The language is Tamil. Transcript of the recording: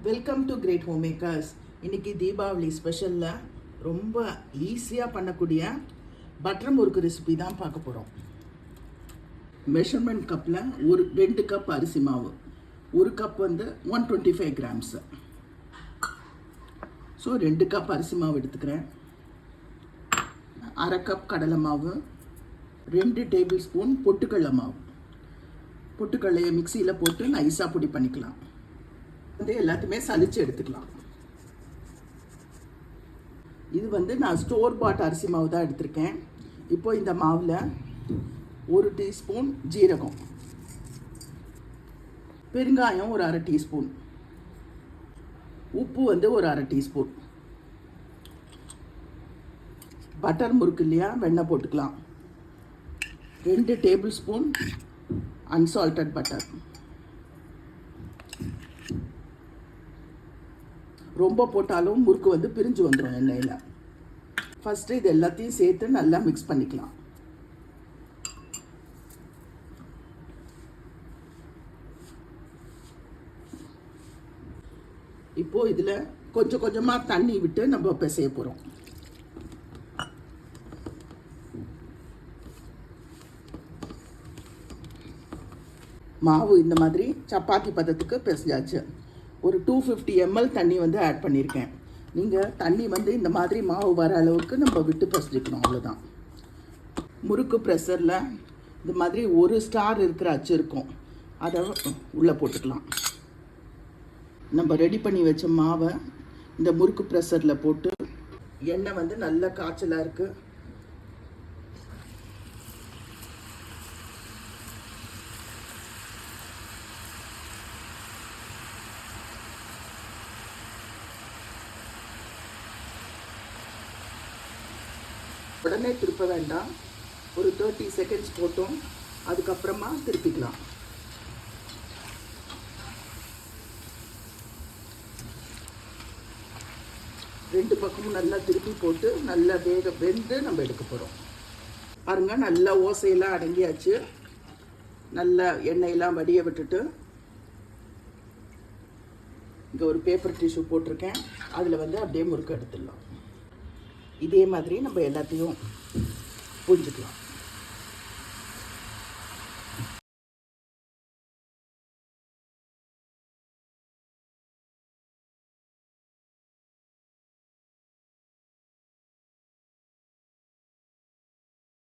Welcome to Great Home Makers. இன்றைக்கி தீபாவளி ஸ்பெஷலில் ரொம்ப ஈஸியாக பண்ணக்கூடிய பட்டர் முறுக்கு ரெசிபி தான் பார்க்க போகிறோம். மெஷர்மெண்ட் கப்பில் 2 கப் அரிசி மாவு, 1 கப் 125 கிராம்ஸு. ஸோ 2 கப் அரிசி மாவு எடுத்துக்கிறேன். 1/2 கப் கடலை மாவு, 2 டேபிள் ஸ்பூன் பொட்டுக்கடலை மாவு. பொட்டுக்கடலையை மிக்சியில் போட்டு நைஸாக பொடி பண்ணிக்கலாம். எல்லாத்தையுமே சலிச்சு எடுத்துக்கலாம். இது நான் ஸ்டோர் பாட் அரிசி மாவு தான் எடுத்திருக்கேன். இப்போ இந்த மாவில் 1 டீஸ்பூன் ஜீரகம், பெருங்காயம் ஒரு 1/2 டீஸ்பூன், உப்பு ஒரு 1/2 டீஸ்பூன், பட்டர் முறுக்கு இல்லையா, வெண்ணெய் போட்டுக்கலாம். 2 டேபிள் ஸ்பூன் அன்சால்டட் பட்டர். ரொம்ப போட்டாலும் முறுக்கு பிரிஞ்சு வந்துடும் எண்ணெயில். ஃபஸ்ட்டு இது எல்லாத்தையும் சேர்த்து நல்லா மிக்ஸ் பண்ணிக்கலாம். இப்போது இதில் கொஞ்சம் கொஞ்சமாக தண்ணி விட்டு நம்ம பிசைய போகிறோம். மாவு இந்த மாதிரி சப்பாத்தி பதத்துக்கு பிசைஞ்சாச்சு. ஒரு 250 ml தண்ணி ஆட் பண்ணியிருக்கேன். நீங்கள் தண்ணி இந்த மாதிரி மாவு வர அளவுக்கு நம்ம விட்டு பிசைஞ்சிக்கணும், அவ்வளோதான். முறுக்கு ப்ரெஷரில் இந்த மாதிரி ஒரு ஸ்டார் இருக்கிற அச்சு இருக்கும், அதை உள்ளே போட்டுக்கலாம். நம்ம ரெடி பண்ணி வச்ச மாவை இந்த முறுக்கு ப்ரெஷரில் போட்டு, எண்ணெய் நல்ல காய்ச்சலாக இருக்குது. உடனே திருப்ப வேண்டாம், ஒரு 30 செகண்ட்ஸ் போட்டோம், அதுக்கப்புறமா திருப்பிக்கலாம். ரெண்டு பக்கமும் நல்லா திருப்பி போட்டு நல்லா வெந்து நம்ம எடுக்க போகிறோம். பாருங்கள், நல்லா ஓசையெல்லாம் அடங்கியாச்சு. நல்லா எண்ணெயெல்லாம் வடிய விட்டுட்டு இங்கே ஒரு பேப்பர் டிஷ்யூ போட்டிருக்கேன், அதில் அப்படியே முறுக்கு எடுத்துடலாம். இதே மாதிரி நம்ம எல்லாத்தையும் புரிஞ்சுக்கலாம்.